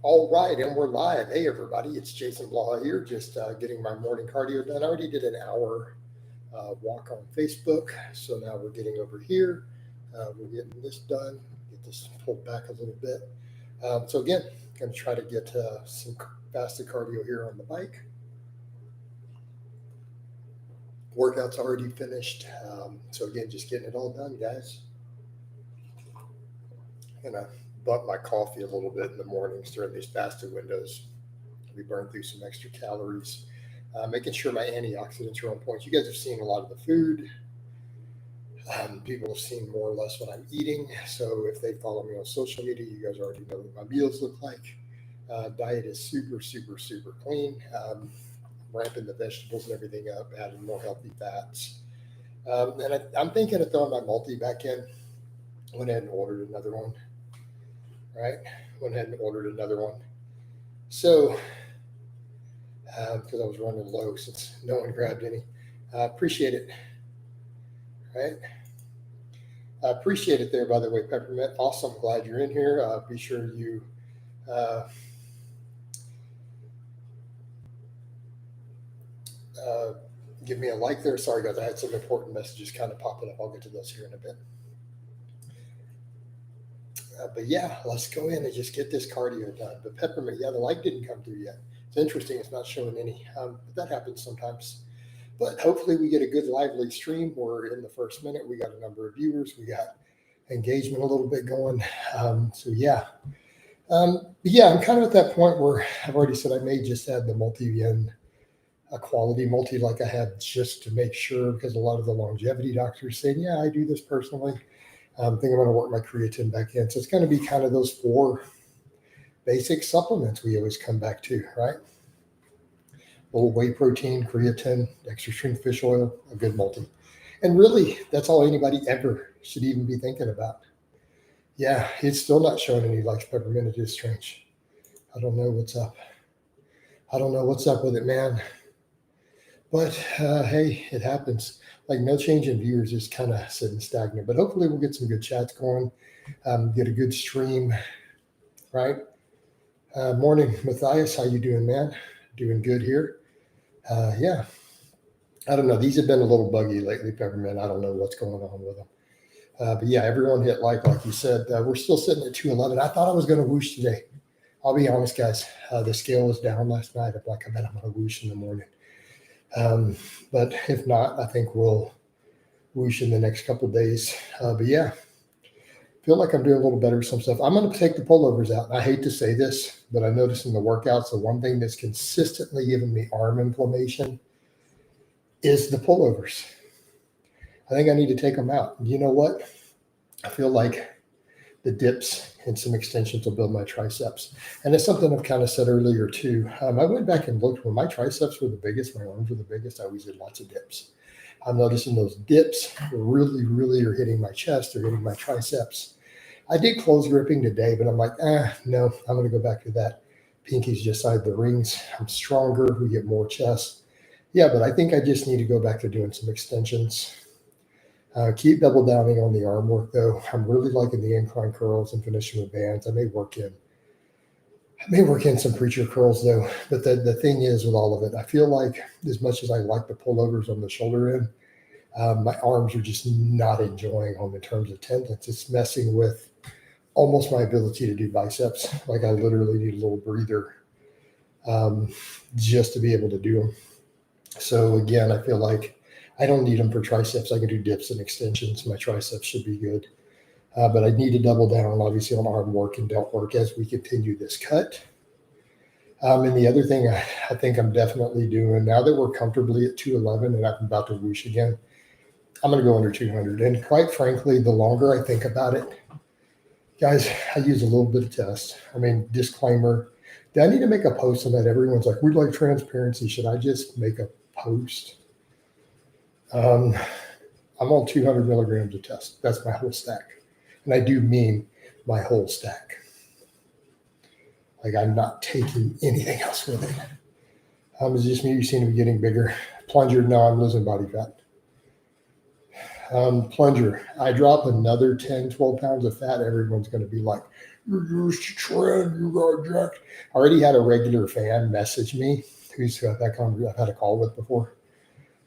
All right, and we're live. Hey, everybody, it's Jason Blaha here, just getting my morning cardio done. I already did an hour walk on Facebook, so now we're getting over here. We're getting this done, get this pulled back a little bit. So again, going to try to get some fasted cardio here on the bike. Workout's already finished. So again, just getting it all done, guys. And I bump my coffee a little bit in the mornings during these fasted windows. We burn through some extra calories, making sure my antioxidants are on point. You guys have seen a lot of the food. People have seen more or less what I'm eating. So if they follow me on social media, you guys already know what my meals look like. Diet is super, super, super clean. Ramping the vegetables and everything up, adding more healthy fats. And I'm thinking of throwing my multi back in. Went ahead and ordered another one. Right? Went ahead and ordered another one. So, because I was running low since no one grabbed any. Appreciate it. Right? Appreciate it there, by the way, Peppermint. Awesome. Glad you're in here. Be sure you give me a like there. Sorry, guys. I had some important messages kind of popping up. I'll get to those here in a bit. But yeah, let's go in and just get this cardio done. But Peppermint, yeah, the like didn't come through yet. It's interesting. It's not showing any. But that happens sometimes. But hopefully we get a good lively stream. We're in the first minute. We got a number of viewers. We got engagement a little bit going. So yeah. Yeah, I'm kind of at that point where I've already said I may just add the multi-yen, a quality multi like I had just to make sure, because a lot of the longevity doctors saying, yeah, I do this personally. I think I'm going to work my creatine back in. So it's going to be kind of those 4 basic supplements we always come back to, right? A little whey protein, creatine, extra strength fish oil, a good multi. And really, that's all anybody ever should even be thinking about. Yeah, it's still not showing any likes, Peppermint. It is strange. I don't know what's up. I don't know what's up with it, man. But hey, it happens. Like no change in viewers, just kind of sitting stagnant. But hopefully we'll get some good chats going, get a good stream, right? Morning, Matthias. How you doing, man? Doing good here. Yeah. I don't know. These have been a little buggy lately, Peppermint. I don't know what's going on with them. But yeah, everyone hit like you said. We're still sitting at 211. I thought I was going to whoosh today. I'll be honest, guys. The scale was down last night. I'm like, I bet I'm going to whoosh in the morning. But if not, I think we'll whoosh in the next couple of days. But yeah, feel like I'm doing a little better with some stuff. I'm going to take the pullovers out. I hate to say this, but I noticed in the workouts, the one thing that's consistently giving me arm inflammation is the pullovers. I think I need to take them out. You know what? I feel like the dips and some extensions will build my triceps. And it's something I've kind of said earlier too. I went back and looked when my triceps were the biggest, my arms were the biggest. I always did lots of dips. I'm noticing those dips really, really are hitting my chest. They're hitting my triceps. I did close gripping today, but I'm like, no, I'm going to go back to that. Pinkies just side the rings. I'm stronger. We get more chest. Yeah, but I think I just need to go back to doing some extensions. Keep double downing on the arm work, though. I'm really liking the incline curls and finishing with bands. I may work in some preacher curls, though. But the thing is with all of it, I feel like as much as I like the pullovers on the shoulder end, my arms are just not enjoying them in terms of tendons. It's messing with almost my ability to do biceps. Like I literally need a little breather just to be able to do them. So again, I feel like I don't need them for triceps. I can do dips and extensions. My triceps should be good. But I need to double down, obviously, on arm work and delt work as we continue this cut. And the other thing I think I'm definitely doing, now that we're comfortably at 211 and I'm about to whoosh again, I'm going to go under 200. And quite frankly, the longer I think about it, guys, I use a little bit of test. I mean, disclaimer, do I need to make a post on that? Everyone's like, we'd like transparency. Should I just make a post? I'm on 200 milligrams of test. That's my whole stack. And I do mean my whole stack. Like I'm not taking anything else with it. It's just me. You seem to be getting bigger. Plunger, no, I'm losing body fat. Plunger, I drop another 10, 12 pounds of fat. Everyone's going to be like, You're just a trend. You got jacked. I already had a regular fan message me who's got that I've had a call with before.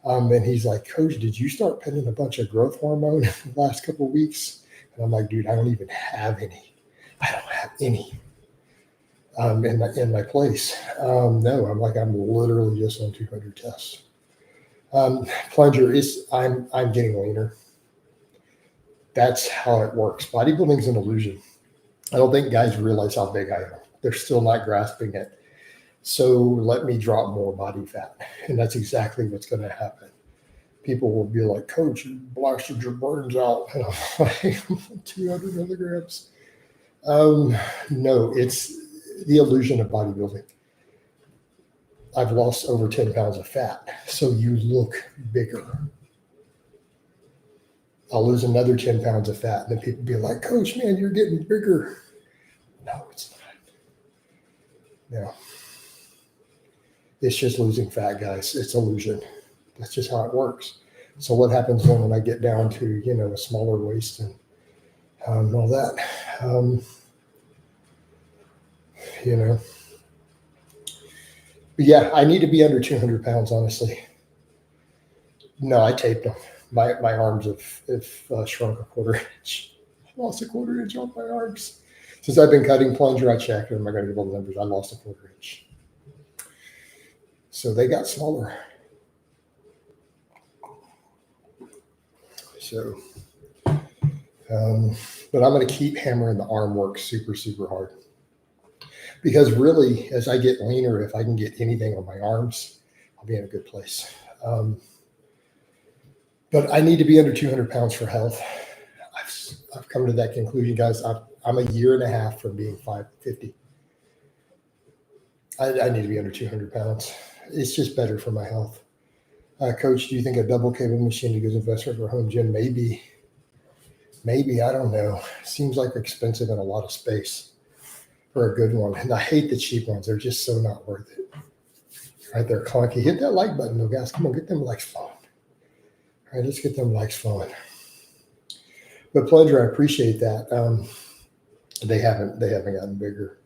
And he's like, Coach, did you start putting a bunch of growth hormone in the last couple of weeks? And I'm like, dude, I don't even have any. I don't have any in my place. No, I'm literally just on 200 tests. Plunger is I'm getting leaner. That's how it works. Bodybuilding is an illusion. I don't think guys realize how big I am. They're still not grasping it. So let me drop more body fat. And that's exactly what's going to happen. People will be like, Coach, you blasted your burns out. And I'm like, 200 milligrams. No, it's the illusion of bodybuilding. I've lost over 10 pounds of fat. So you look bigger. I'll lose another 10 pounds of fat. And then people be like, Coach, man, you're getting bigger. No, it's not. No. It's just losing fat, guys. It's illusion. That's just how it works. So what happens then when I get down to, a smaller waist and all that? But yeah, I need to be under 200 pounds, honestly. No, I taped them. My arms have shrunk a quarter inch. I lost a quarter inch on my arms. Since I've been cutting plunger, I checked them. I got to give all the numbers. I lost a quarter inch. So they got smaller. So, but I'm going to keep hammering the arm work super, super hard. Because really, as I get leaner, if I can get anything on my arms, I'll be in a good place. But I need to be under 200 pounds for health. I've come to that conclusion, guys. I'm a year and a half from being 550. I need to be under 200 pounds. It's just better for my health. Coach, do you think a double cable machine is a good investment for home gym? Maybe. I don't know. Seems like expensive and a lot of space for a good one. And I hate the cheap ones. They're just so not worth it. Right, they're clunky. Hit that like button, though, guys. Come on, get them likes flowing. All right, let's get them likes flowing. But plunger, I appreciate that. They haven't gotten bigger.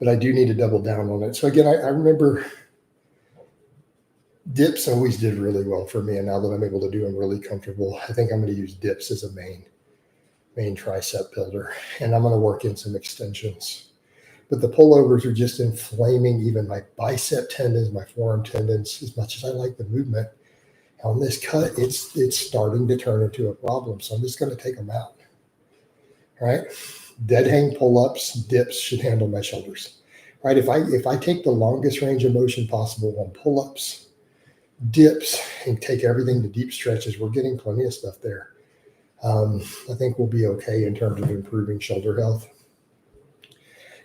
But I do need to double down on it. So again, I remember dips always did really well for me. And now that I'm able to do them really comfortable, I think I'm going to use dips as a main tricep builder. And I'm going to work in some extensions. But the pullovers are just inflaming even my bicep tendons, my forearm tendons, as much as I like the movement. On this cut, it's starting to turn into a problem. So I'm just going to take them out. All right. Dead hang pull-ups, dips should handle my shoulders. All right. If I take the longest range of motion possible on pull-ups, dips, and take everything to deep stretches, we're getting plenty of stuff there. I think we'll be okay in terms of improving shoulder health.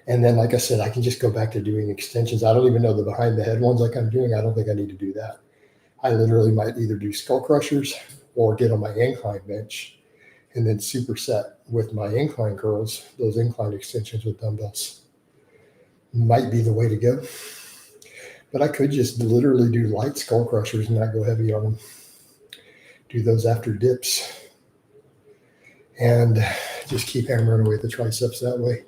And then, like I said, I can just go back to doing extensions. I don't even know the behind the head ones like I'm doing. I don't think I need to do that. I literally might either do skull crushers or get on my incline bench and then superset with my incline curls, those incline extensions with dumbbells. Might be the way to go. But I could just literally do light skull crushers and not go heavy on them. Do those after dips. And just keep hammering away the triceps that way.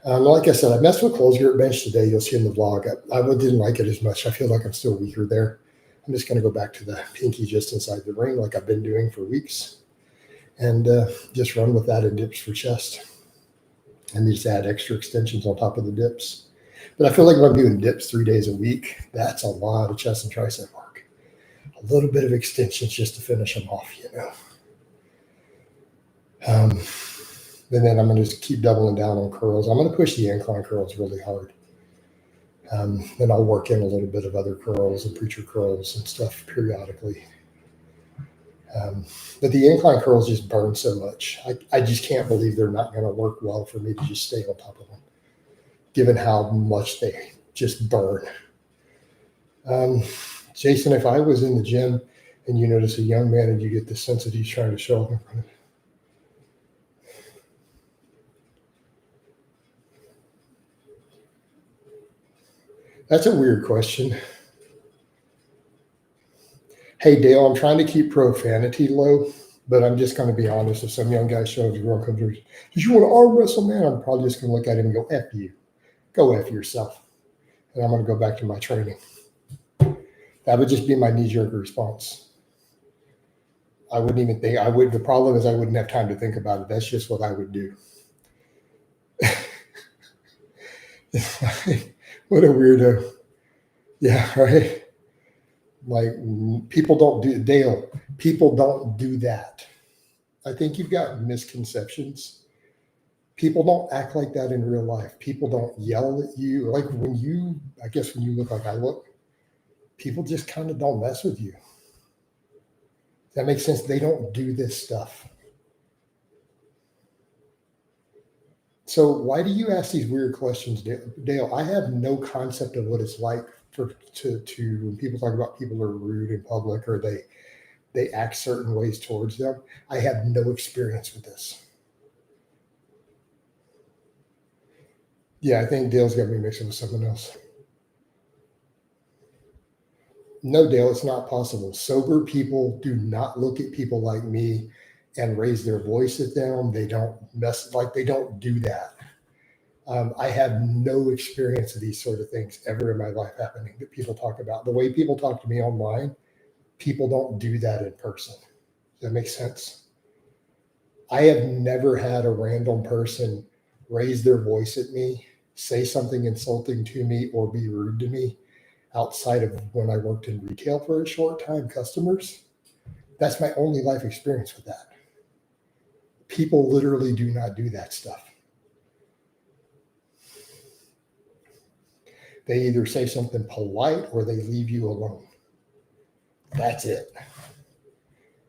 Like I said, I messed with closed grip bench today. You'll see in the vlog. I didn't like it as much. I feel like I'm still weaker there. I'm just going to go back to the pinky just inside the ring like I've been doing for weeks. And just run with that in dips for chest. And just add extra extensions on top of the dips. But I feel like if I'm doing dips 3 days a week, that's a lot of chest and tricep work. A little bit of extensions just to finish them off, And then I'm going to just keep doubling down on curls. I'm going to push the incline curls really hard. Then I'll work in a little bit of other curls and preacher curls and stuff periodically. But the incline curls just burn so much. I just can't believe they're not going to work well for me to just stay on top of them, given how much they just burn. Jason, if I was in the gym and you notice a young man and you get the sense that he's trying to show up in front of you, that's a weird question. Hey, Dale, I'm trying to keep profanity low. But I'm just going to be honest. If some young guy shows, girl comes over, does you want to arm wrestle, man? I'm probably just going to look at him and go, F you. Go F yourself. And I'm going to go back to my training. That would just be my knee-jerk response. I wouldn't even think. The problem is I wouldn't have time to think about it. That's just what I would do. What a weirdo. Yeah, right. Like, people don't do, Dale, people don't do that. I think you've got misconceptions. People don't act like that in real life. People don't yell at you. Like when you look like I look, people just kind of don't mess with you. Does that make sense? They don't do this stuff. So why do you ask these weird questions, Dale? I have no concept of what it's like to when people talk about people are rude in public or they act certain ways towards them. I have no experience with this. Yeah, I think Dale's got me mixing with someone else. No, Dale, it's not possible. Sober people do not look at people like me and raise their voice at them. They don't they don't do that. I have no experience of these sort of things ever in my life happening that people talk about. The way people talk to me online, people don't do that in person. Does that make sense? I have never had a random person raise their voice at me, say something insulting to me, or be rude to me outside of when I worked in retail for a short time, customers. That's my only life experience with that. People literally do not do that stuff. They either say something polite or they leave you alone. That's it.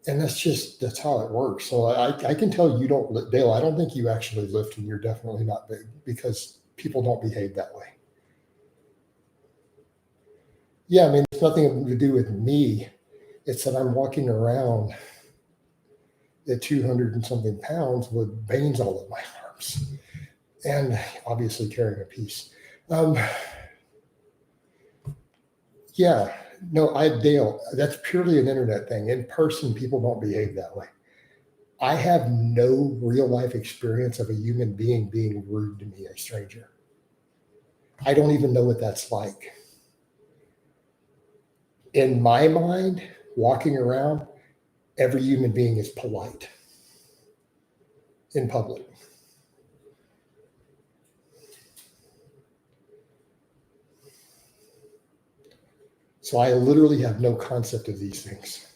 And that's how it works. So I can tell you don't, Dale, I don't think you actually lift and you're definitely not big because people don't behave that way. Yeah, I mean, it's nothing to do with me. It's that I'm walking around at 200 and something pounds with veins all in my arms and obviously carrying a piece. Yeah, no, Dale, that's purely an internet thing. In person, people don't behave that way. I have no real life experience of a human being being rude to me, a stranger. I don't even know what that's like. In my mind, walking around, every human being is polite in public. So I literally have no concept of these things.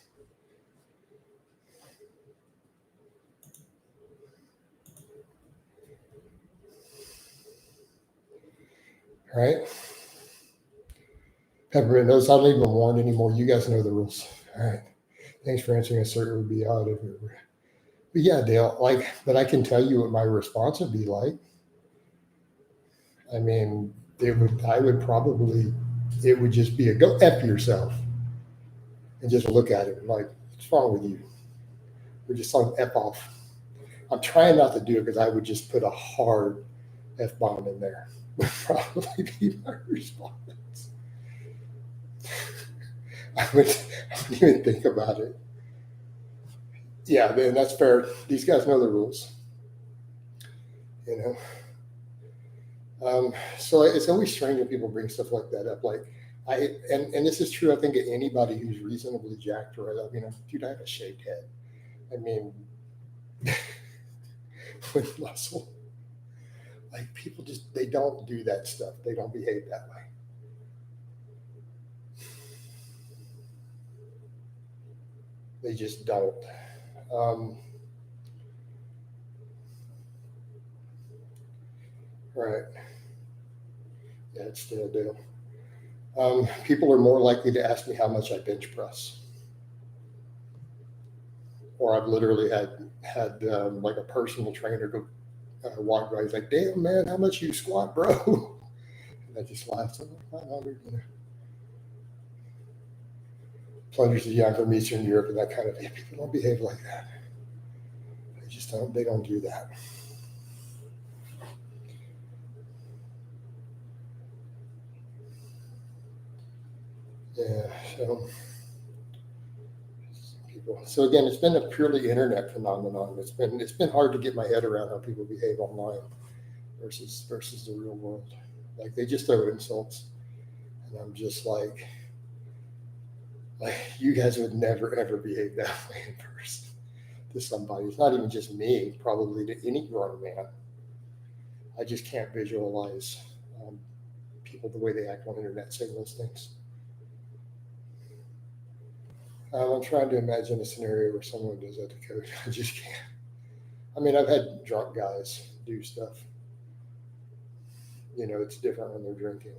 All right. Peppermint knows I don't even warn anymore. You guys know the rules. All right. Thanks for answering. I certainly would be odd if it were. But yeah, Dale, but I can tell you what my response would be like. I mean, it would just be a go F yourself and just look at it like, what's wrong with you? We're just on F off. I'm trying not to do it because I would just put a hard F bomb in there. Would probably be my response. I wouldn't even think about it. Yeah, then that's fair. These guys know the rules. You know. So it's always strange when people bring stuff like that up. Like and this is true, I think, of anybody who's reasonably jacked, right? I mean, dude, I have a shaved head. I mean, with muscle. Like people they don't do that stuff. They don't behave that way. They just don't. Right. Yeah, it's still a deal. People are more likely to ask me how much I bench press, or I've literally had like a personal trainer go walk by. He's like, "Damn man, how much you squat, bro?" And I just laughed. I'm like, 500, you know. Plungers is young from Eastern Europe and that kind of thing. People don't behave like that. They just don't. They don't do that. Yeah. So people. So again, it's been a purely internet phenomenon. It's been hard to get my head around how people behave online versus the real world. Like they just throw insults, and I'm just like you guys would never ever behave that way in person to somebody. It's not even just me, probably to any grown man. I just can't visualize people the way they act on the internet saying those things. I'm trying to imagine a scenario where someone does that to code. I just can't. I mean, I've had drunk guys do stuff. You know, it's different when they're drinking.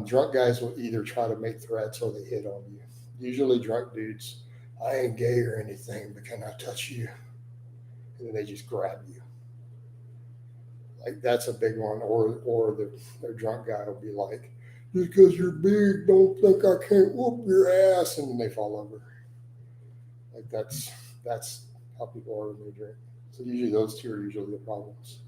Drunk guys will either try to make threats or they hit on you. Usually, drunk dudes, I ain't gay or anything, but can I touch you? And then they just grab you. Like that's a big one. Or the drunk guy will be like, just because you're big, don't think I can't whoop your ass, and then they fall over. Like that's how people are when they drink. So usually those two are usually the problems.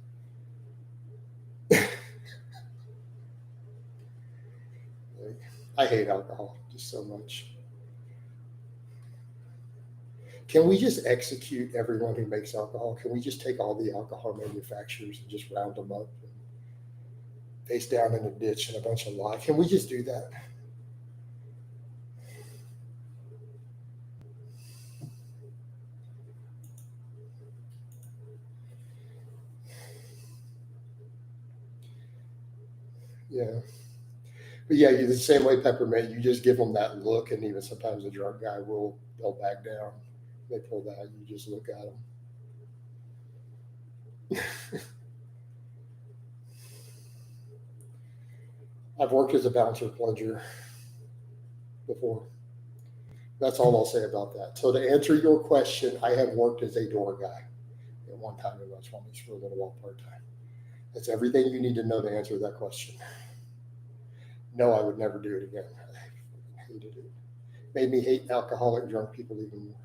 Like, I hate alcohol just so much. Can we just execute everyone who makes alcohol? Can we just take all the alcohol manufacturers and just round them up and face down in a ditch and a bunch of lies? Can we just do that? Yeah. But yeah, the same way peppermint, you just give them that look, and even sometimes the drunk guy they'll back down. They pull that, you just look at them. I've worked as a bouncer plunger before. That's all I'll say about that. So to answer your question, I have worked as a door guy at one time in West Palm Beach for a little while part time. That's everything you need to know to answer that question. No, I would never do it again. I hated it. Made me hate alcoholic drunk people even more.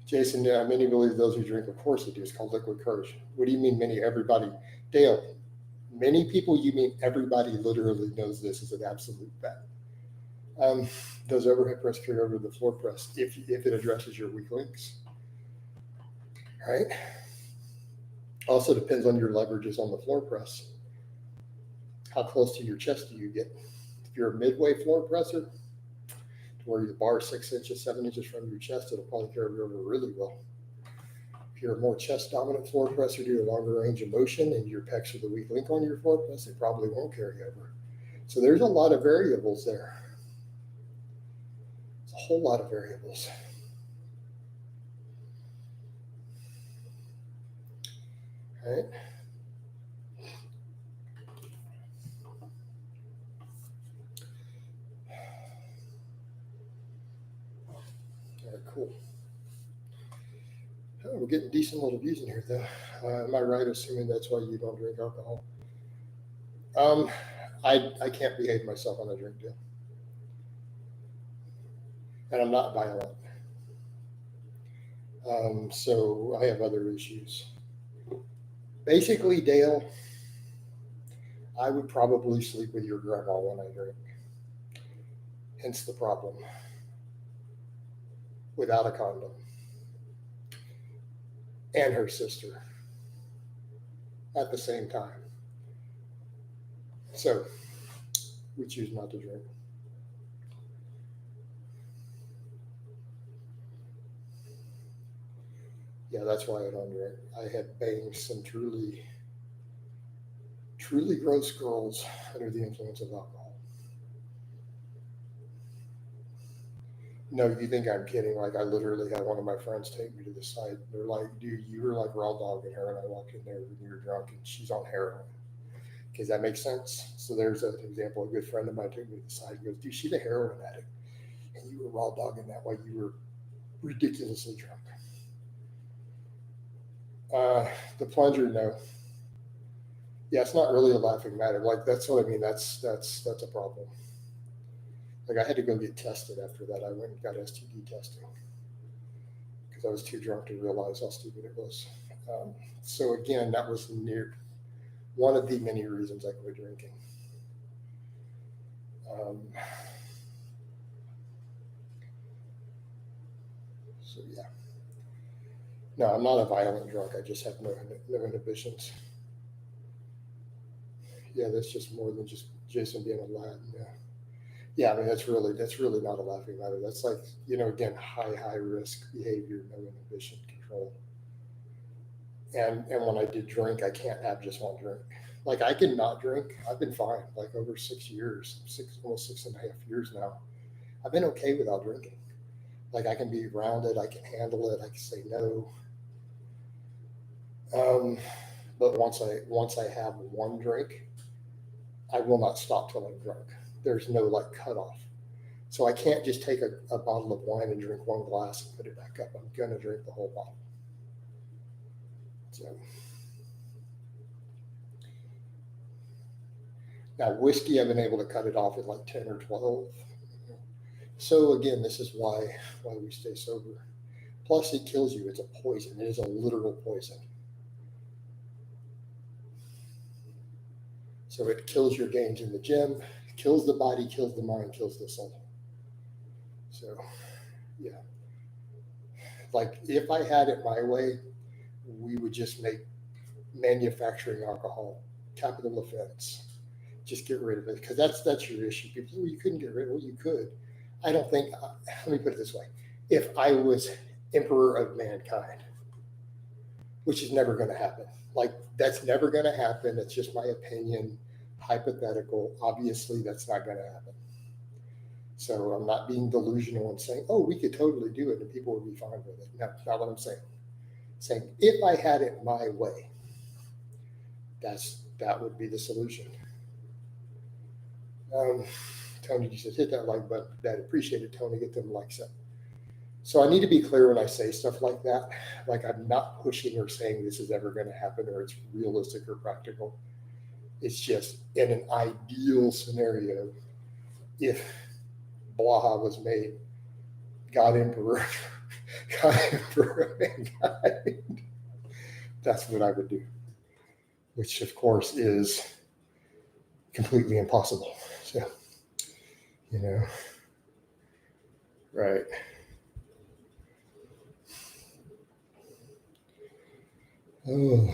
Jason, many believe those who drink, of course they do. It's called liquid courage. What do you mean many? Everybody. Dale, many people, you mean everybody literally knows this is an absolute fact. Does overhead press carry over the floor press if it addresses your weak links? Right? Also depends on your leverages on the floor press. How close to your chest do you get? If you're a midway floor presser, to where the bar is 6 inches, 7 inches from your chest, it'll probably carry over really well. If you're a more chest dominant floor presser, do a longer range of motion, and your pecs are the weak link on your floor press, it probably won't carry over. So there's a lot of variables there. It's a whole lot of variables. All right. All right, cool. Oh, we're getting decent little views in here, though. Am I right assuming that's why you don't drink alcohol? I can't behave myself on a drink deal. And I'm not violent. So I have other issues. Basically, Dale, I would probably sleep with your grandma when I drink. Hence the problem. Without a condom. And her sister. At the same time. So we choose not to drink. Yeah, that's why I don't drink. I have banged some truly gross girls under the influence of alcohol. No, you think I'm kidding? Like I literally had one of my friends take me to the side. They're like, "Dude, you were like raw dogging her," and I walked in there when you were drunk, and she's on heroin. Does that make sense? So there's an example. A good friend of mine took me to the side and goes, "Dude, she's a heroin addict, and you were raw dogging that while you were ridiculously drunk." The plunger, no. Yeah, it's not really a laughing matter. Like that's what I mean. That's a problem. Like I had to go get tested after that. I went and got STD testing because I was too drunk to realize how stupid it was. So again, that was near one of the many reasons I quit drinking. So yeah. No, I'm not a violent drunk. I just have no inhibitions. Yeah, that's just more than just Jason being a lad. Yeah. Yeah, I mean that's really not a laughing matter. That's like, again, high risk behavior, no inhibition control. And when I did drink, I can't have just one drink. Like I can not drink. I've been fine. Like over 6 years, almost 6.5 years now. I've been okay without drinking. Like I can be around it. I can handle it. I can say no. Um, but once I have one drink, I will not stop till I'm drunk. There's no like cutoff. So I can't just take a bottle of wine and drink one glass and put it back up. I'm gonna drink the whole bottle. So now whiskey, I've been able to cut it off at like 10 or 12. So again, this is why we stay sober. Plus, it kills you. It's a poison. It is a literal poison. So it kills your gains in the gym, kills the body, kills the mind, kills the soul. So, yeah. Like if I had it my way, we would just make manufacturing alcohol capital offense. Just get rid of it because that's your issue. People, well, you couldn't get rid of it. Well, you could. I don't think. Let me put it this way: if I was emperor of mankind, which is never going to happen, like that's never going to happen. It's just my opinion, hypothetical. Obviously, that's not going to happen. So I'm not being delusional and saying, "Oh, we could totally do it and people would be fine with it." No, that's not what I'm saying. Saying if I had it my way, that would be the solution. Tony, you said hit that like button. I'd appreciate it, Tony. Get them likes up. So I need to be clear when I say stuff like that. Like I'm not pushing or saying this is ever going to happen or it's realistic or practical. It's just in an ideal scenario, if Blaha was made God Emperor, God Emperor of mankind, that's what I would do. Which of course is completely impossible. So, right. Oh,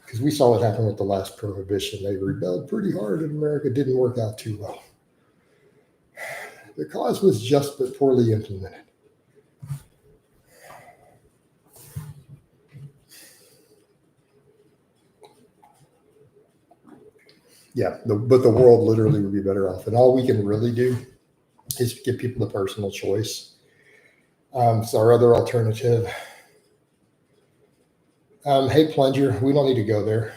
because we saw what happened with the last prohibition. They rebelled pretty hard in America. It didn't work out too well. The cause was just but poorly implemented. Yeah, but the world literally would be better off. And all we can really do is give people the personal choice. So our other alternative. Hey, plunger, we don't need to go there.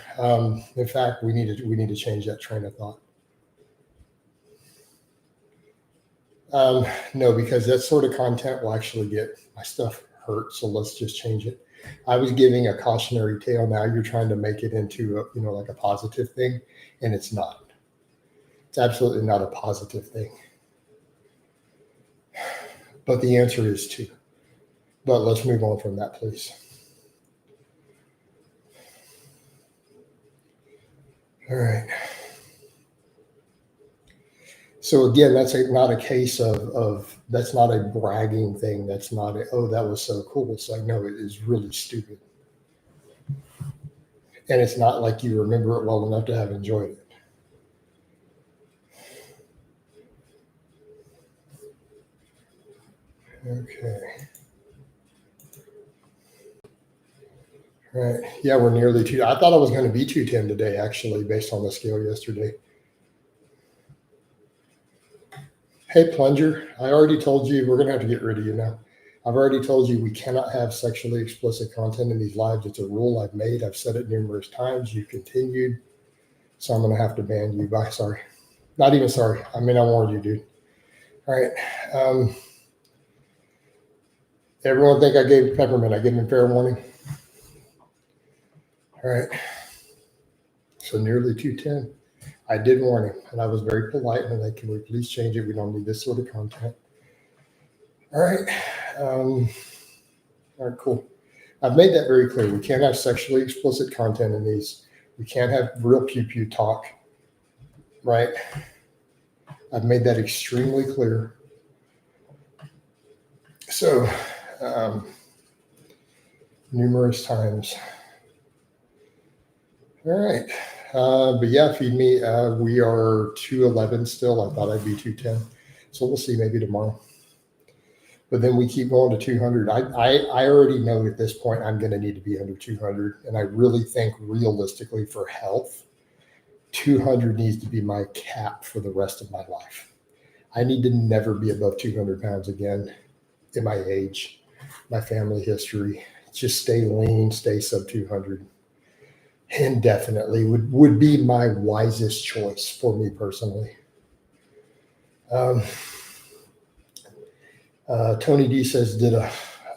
In fact, we need to change that train of thought. No, because that sort of content will actually get my stuff hurt. So let's just change it. I was giving a cautionary tale. Now you're trying to make it into like a positive thing, and it's not. It's absolutely not a positive thing. But the answer is two. But let's move on from that, please. All right. So again, that's not a case of that's not a bragging thing. That's not oh, that was so cool. It's like, no, it is really stupid. And it's not like you remember it well enough to have enjoyed it. Okay. All right. Yeah, we're nearly two. I thought I was going to be 210 today, actually, based on the scale yesterday. Hey, plunger, I already told you we're going to have to get rid of you now. I've already told you we cannot have sexually explicit content in these lives. It's a rule I've made. I've said it numerous times. You've continued. So I'm going to have to ban you. Bye. Sorry. Not even sorry. I mean, I warned you, dude. All right. Everyone think I gave Peppermint. I gave him fair warning. All right. So nearly 210. I did warn him, and I was very polite. And like, can we please change it? We don't need this sort of content. All right. All right, cool. I've made that very clear. We can't have sexually explicit content in these. We can't have real pew-pew talk, right? I've made that extremely clear. So, numerous times. All right. But yeah, feed me. We are 211 still. I thought I'd be 210. So we'll see maybe tomorrow. But then we keep going to 200. I already know at this point I'm going to need to be under 200. And I really think realistically for health, 200 needs to be my cap for the rest of my life. I need to never be above 200 pounds again in my age, my family history. Just stay lean, stay sub 200. Indefinitely would be my wisest choice for me personally. Tony D says, did a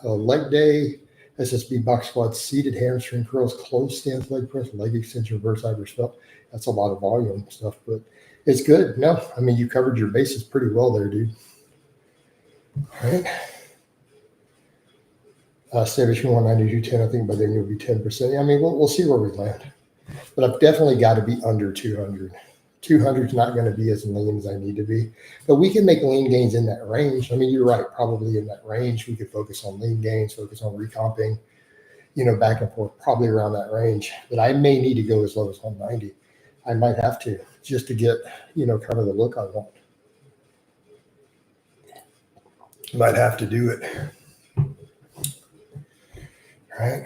leg day, SSB box squat, seated hamstring curls, closed stance leg press, leg extension, reverse Irish belt. That's a lot of volume stuff, but it's good. No, I mean, you covered your bases pretty well there, dude. All right. Savage 192, 10. I think by then you'll be 10%. I mean, we'll see where we land. But I've definitely got to be under 200. 200 is not going to be as lean as I need to be. But we can make lean gains in that range. I mean, you're right. Probably in that range, we could focus on lean gains, focus on recomping, back and forth, probably around that range. But I may need to go as low as 190. I might have to just to get, kind of the look I want. Might have to do it. All right.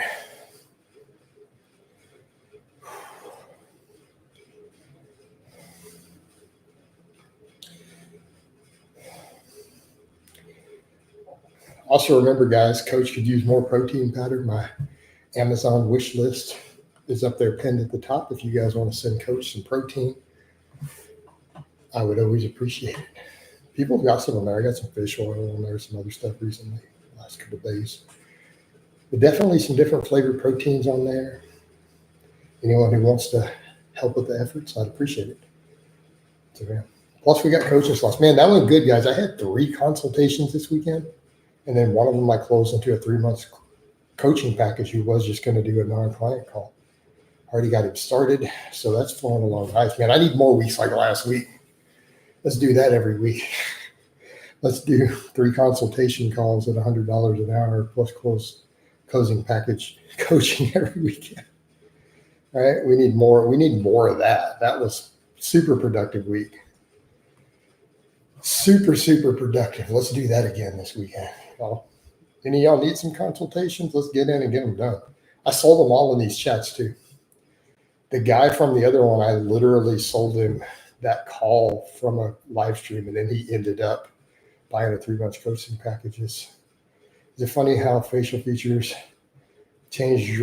Also remember, guys, coach could use more protein powder. My Amazon wish list is up there pinned at the top. If you guys want to send coach some protein, I would always appreciate it. People have got some on there. I got some fish oil on there, some other stuff recently, last couple of days. But definitely some different flavored proteins on there. Anyone who wants to help with the efforts, I'd appreciate it. So, yeah. Plus, we got coaching slots. Man, that went good, guys. I had 3 consultations this weekend. And then one of them I closed into a 3-month coaching package. He was just going to do a non-client call. Already got him started. So that's flowing along nice. Man, I need more weeks like last week. Let's do that every week. Let's do 3 consultation calls at $100 an hour plus closing package coaching every weekend. All right. We need more. We need more of that. That was super productive week. Super, super productive. Let's do that again this weekend. Any of y'all need some consultations? Let's get in and get them done. I sold them all in these chats too. The guy from the other one, I literally sold him that call from a live stream, and then he ended up buying a 3-month coaching packages. Is it funny how facial features change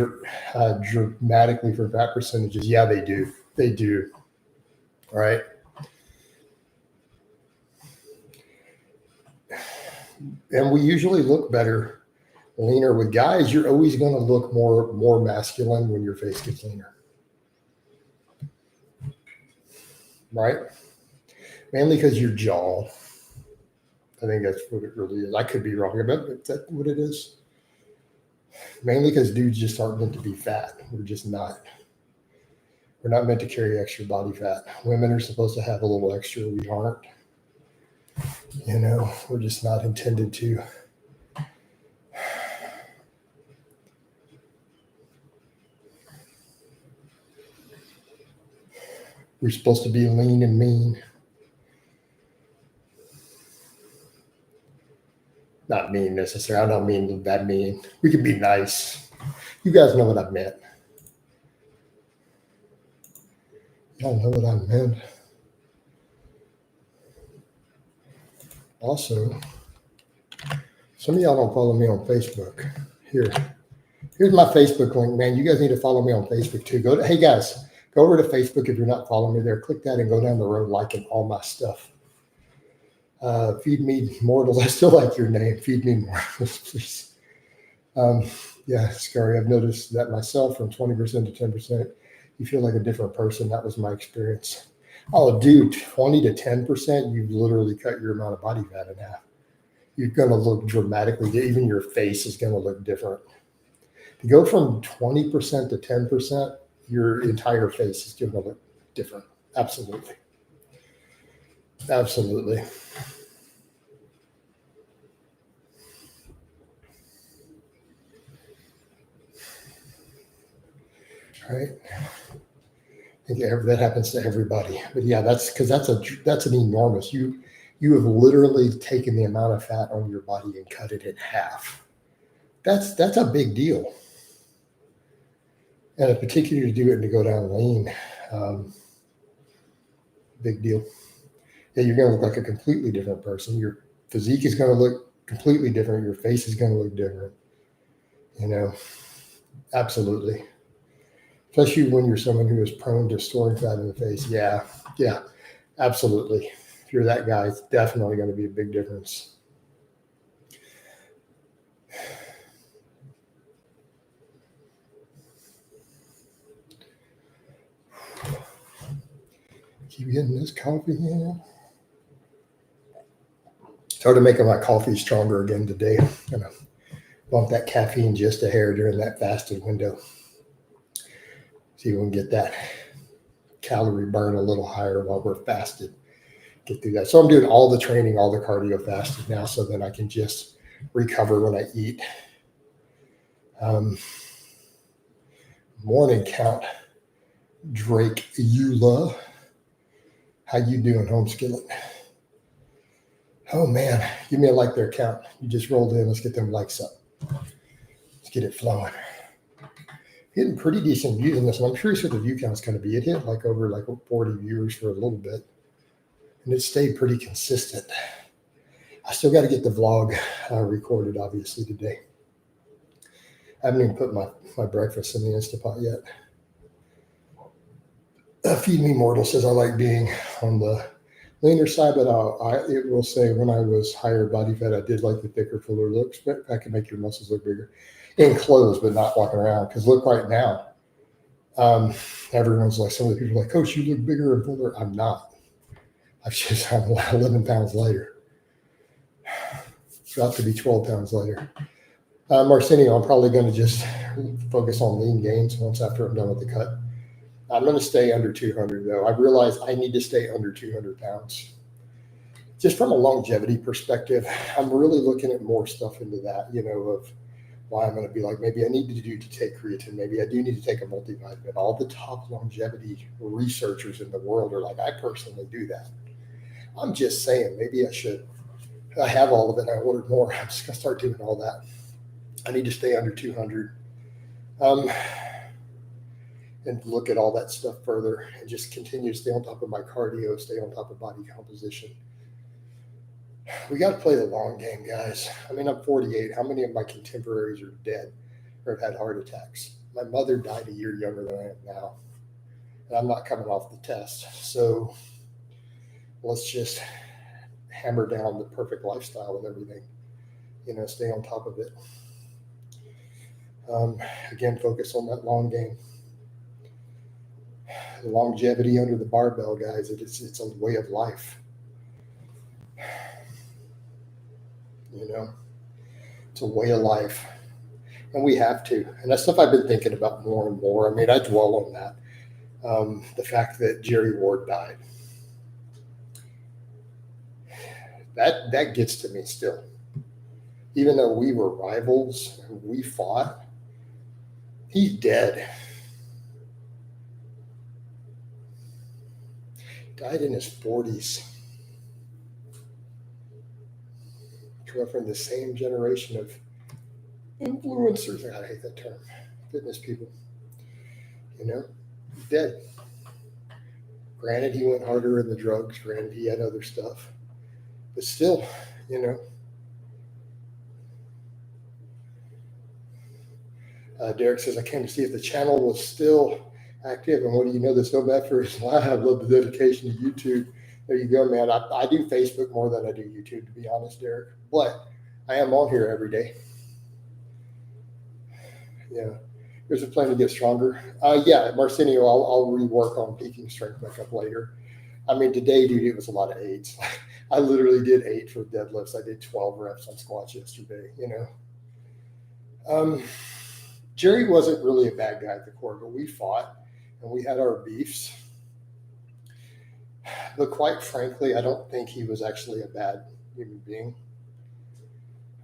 dramatically for fat percentages? Yeah, they do. They do. All right. And we usually look better, leaner. With guys, you're always going to look more masculine when your face gets leaner. Right? Mainly because your jaw. I think that's what it really is. I could be wrong about it, but that's what it is. Mainly because dudes just aren't meant to be fat. We're just not. We're not meant to carry extra body fat. Women are supposed to have a little extra. We aren't. We're just not intended to. We're supposed to be lean and mean. Not mean necessarily. I don't mean that mean. We can be nice. You guys know what I meant. Y'all know what I meant. Also, some of y'all don't follow me on Facebook. Here's my Facebook link, man. You guys need to follow me on Facebook too. Hey guys, go over to Facebook if you're not following me there. Click that and go down the road liking all my stuff. Feed me mortals. I still like your name. Feed me mortals, please. Yeah, Scary. I've noticed that myself from 20% to 10%. You feel like a different person. That was my experience. Oh, dude, 20 to 10%, you've literally cut your amount of body fat in half. You're going to look dramatically, even your face is going to look different. To go from 20% to 10%, your entire face is going to look different. Absolutely. Absolutely. All right. I think that happens to everybody. But yeah, that's because that's an enormous. You have literally taken the amount of fat on your body and cut it in half. That's a big deal. And in particular to do it and to go down lean, big deal. Yeah, you're going to look like a completely different person. Your physique is going to look completely different. Your face is going to look different. You know, absolutely. Especially when you're someone who is prone to storing fat in the face. Yeah, absolutely. If you're that guy, it's definitely going to be a big difference. Keep getting this coffee in. Started making my coffee stronger again today. I'm going to bump that caffeine just a hair during that fasted window. See if we can get that calorie burn a little higher while we're fasted. Get through that. So I'm doing all the training, all the cardio fasted now, so then I can just recover when I eat. Morning count. Drake Eula. How you doing, home skillet? Oh man, give me a like there, count. You just rolled in. Let's get them likes up. Let's get it flowing. Hitting pretty decent views on this one. I'm curious what the view count's going to be. It hit like over 40 viewers for a little bit, and it stayed pretty consistent. I still got to get the vlog recorded, obviously, today. I haven't even put my breakfast in the Instapot yet. Feed Me Mortal says I like being on the leaner side, but it will say when I was higher body fat, I did like the thicker, fuller looks, but I can make your muscles look bigger in clothes, but not walking around. Because look right now, everyone's like, some of the people are like, Coach, you look bigger and fuller. I'm not. I'm 11 pounds lighter. About to be 12 pounds lighter. Arsenio, I'm probably going to just focus on lean gains once after I'm done with the cut. I'm going to stay under 200, though. I realize I need to stay under 200 pounds. Just from a longevity perspective, I'm really looking at more stuff into that, of why I'm going to be like, maybe I need to take creatine. Maybe I do need to take a multivitamin. All the top longevity researchers in the world are like, I personally do that. I'm just saying, maybe I should. I have all of it. I ordered more. I'm just going to start doing all that. I need to stay under 200. And look at all that stuff further and just continue to stay on top of my cardio, stay on top of body composition. We got to play the long game, guys. I mean, I'm 48. How many of my contemporaries are dead or have had heart attacks? My mother died a year younger than I am now, and I'm not coming off the test. So let's just hammer down the perfect lifestyle and everything, stay on top of it. Again, focus on that long game. The longevity under the barbell, guys, it's a way of life. It's a way of life. And we have to. And that's stuff I've been thinking about more and more. I mean, I dwell on that. The fact that Jerry Ward died. That gets to me still. Even though we were rivals and we fought, he's dead. Died in his 40s. Grew up from the same generation of influencers. God, I hate that term. Fitness people. Dead. Granted, he went harder in the drugs. Granted, he had other stuff. But still, Derek says, I came to see if the channel was still active. And what do you know that's so bad for his life? I love the dedication to YouTube. There you go, man. I do Facebook more than I do YouTube, to be honest, Derek. But I am on here every day. Yeah. Here's a plan to get stronger. Marcinio, I'll rework on peaking strength back up later. I mean, today, dude, it was a lot of 8s. I literally did 8 for deadlifts. I did 12 reps on squats yesterday, Jerry wasn't really a bad guy at the core, but we fought. and we had our beefs. But quite frankly, I don't think he was actually a bad human being.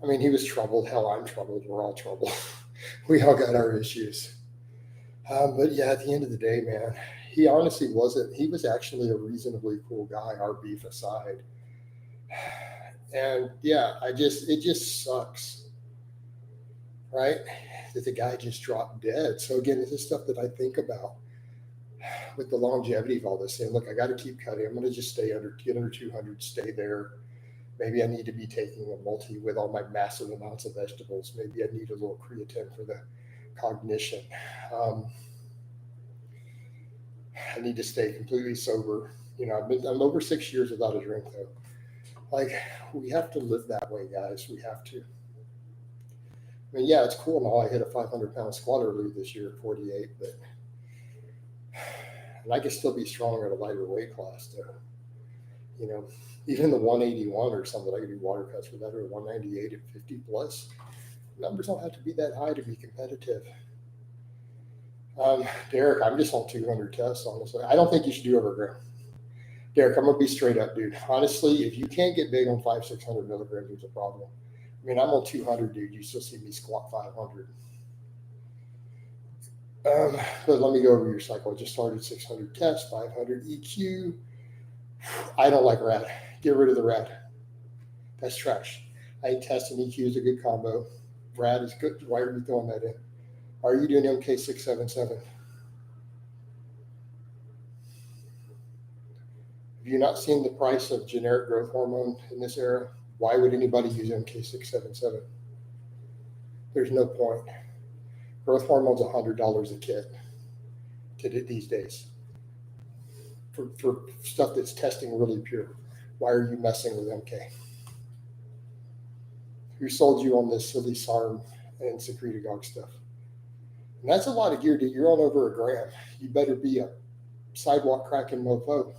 I mean, he was troubled. Hell, I'm troubled. We're all troubled. We all got our issues. But yeah, at the end of the day, man, he honestly wasn't. He was actually a reasonably cool guy, our beef aside. And yeah, it just sucks, right? That the guy just dropped dead. So again, this is stuff that I think about with the longevity of all this. Saying, look, I got to keep cutting. I'm going to just get under 200, stay there. Maybe I need to be taking a multi with all my massive amounts of vegetables. Maybe I need a little creatine for the cognition. I need to stay completely sober. I'm over 6 years without a drink though. Like, we have to live that way, guys. We have to. I mean, yeah, it's cool and all. I hit a 500-pound squat earlier this year at 48, and I can still be strong at a lighter weight class though. Even the 181 or something, I could do water cuts for that, or 198 at 50 plus. Numbers don't have to be that high to be competitive. Derek, I'm just on 200 tests, honestly. I don't think you should do overgrown. Derek, I'm going to be straight up, dude. Honestly, if you can't get big on 500-600 milligrams, there's a problem. I mean, I'm on 200, dude. You still see me squat 500. But let me go over your cycle. I just started 600 tests, 500 EQ. I don't like rad. Get rid of the rad. That's trash. I think test and EQ is a good combo. Rad is good. Why are you throwing that in? Are you doing MK677? Have you not seen the price of generic growth hormone in this era? Why would anybody use MK677? There's no point. Growth hormone's $100 a kit these days for stuff that's testing really pure. Why are you messing with MK? Who sold you on this silly SARM and secretagogue stuff? And that's a lot of gear, dude. You're on over a gram. You better be a sidewalk cracking mofo.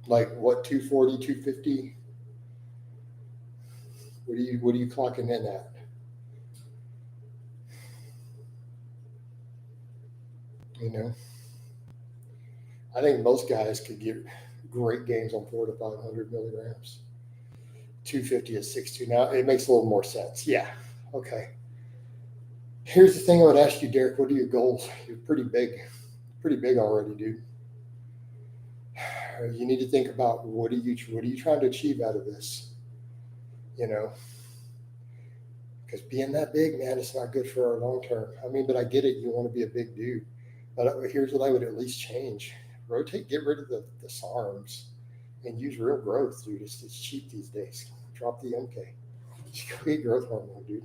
Like what, 240, 250? What are you clocking in at? I think most guys could get great gains on 400 to 500 milligrams. 250 is 6.2. Now it makes a little more sense. Yeah. Okay. Here's the thing I would ask you, Derek. What are your goals? You're pretty big already, dude. You need to think about what are you trying to achieve out of this? Because being that big, man, it's not good for our long term. I mean, but I get it. You want to be a big dude. But here's what I would at least change. Get rid of the SARMs and use real growth, dude. It's cheap these days. Drop the MK. Just go get growth hormone, dude.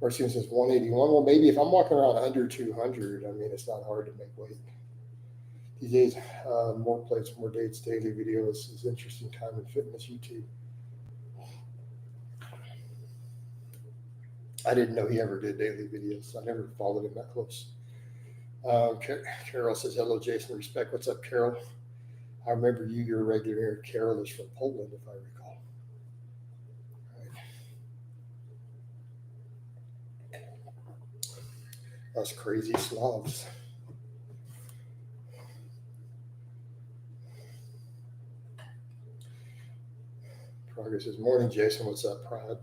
Or since it's 181, well, maybe if I'm walking around under 200, I mean, it's not hard to make weight. These days, more plates, more dates, daily videos is interesting time in fitness YouTube. I didn't know he ever did daily videos. I never followed him that close. Carol says, hello, Jason. Respect. What's up, Carol? I remember you. You're a regular here. Carol is from Poland, if I recall. Right. Us crazy Slavs. Progress says, morning, Jason. What's up, Pride?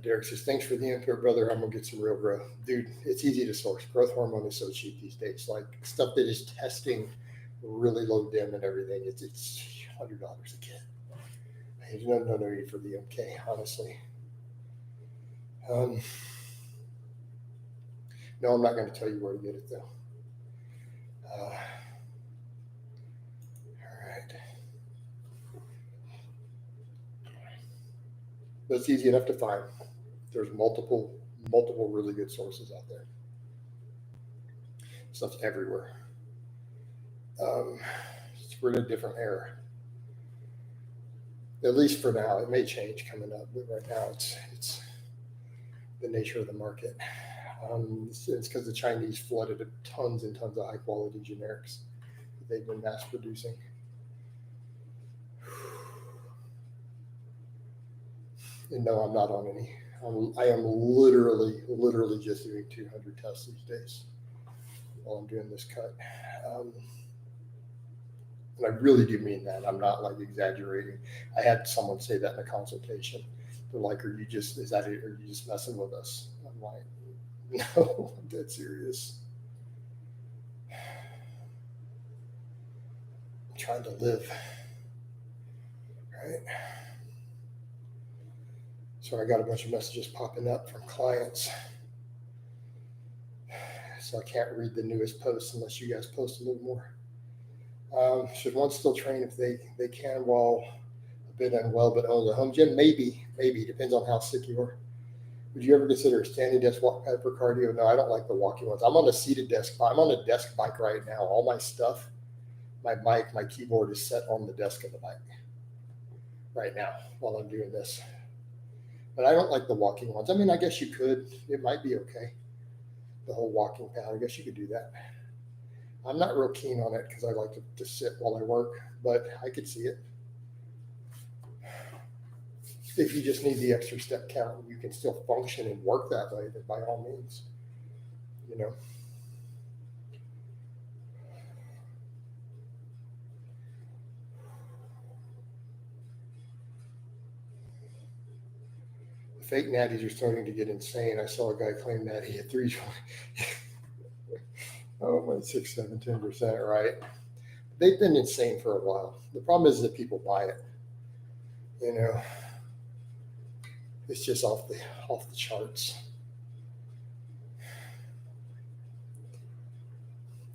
Derek says, thanks for the input, brother. I'm going to get some real growth. Dude, it's easy to source. Growth hormone is so cheap these days. Like stuff that is testing really low dim and everything. It's $100 a kit. There's no need for the MK, honestly. No, I'm not going to tell you where to get it, though. All right. But it's easy enough to find. There's multiple really good sources out there. Stuff's everywhere. We're in a different era. At least for now. It may change coming up, but right now it's the nature of the market. It's because the Chinese flooded tons and tons of high quality generics that they've been mass producing. And no, I'm not on any. I am literally just doing 200 tests these days while I'm doing this cut. And I really do mean that. I'm not like exaggerating. I had someone say that in a consultation. They're like, are you just messing with us? I'm like, no, I'm dead serious. I'm trying to live, right? So I got a bunch of messages popping up from clients. So I can't read the newest posts unless you guys post a little more. Should one still train if they can while a bit unwell but owns a home gym? Maybe. Depends on how sick you are. Would you ever consider a standing desk walk for cardio? No, I don't like the walking ones. I'm on a seated desk. I'm on a desk bike right now. All my stuff, my mic, my keyboard is set on the desk of the bike right now while I'm doing this. But I don't like the walking ones. I mean, I guess you could. It might be okay. The whole walking pad, I guess you could do that. I'm not real keen on it because I like to sit while I work, but I could see it. If you just need the extra step count, you can still function and work that way, then by all means, you know. The fake natties are starting to get insane. I saw a guy claim natty at 320. Oh, my 6, 7, 10%, right? They've been insane for a while. The problem is that people buy it. You know, it's just off the charts.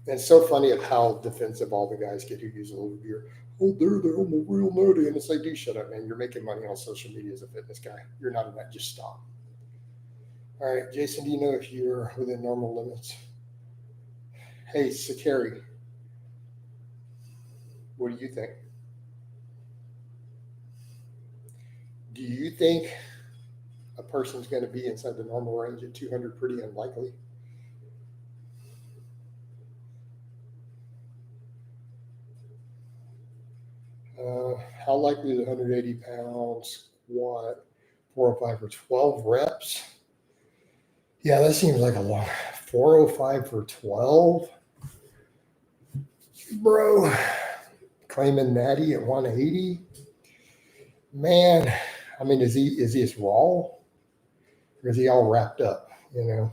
And it's so funny of how defensive all the guys get who use a little gear. Oh, they're the real nerdy. And it's like, dude, shut up, man. You're making money on social media as a fitness guy. You're not in that. Just stop. All right, Jason, do you know if you're within normal limits? Hey, Sakari, what do you think? Do you think a person's going to be inside the normal range at 200? Pretty unlikely. How likely is 180 pounds squat, 405 for 12 reps? Yeah, that seems like a lot. 405 for 12? Bro, claiming natty at 180? Man, I mean, is he as raw? Or is he all wrapped up, you know?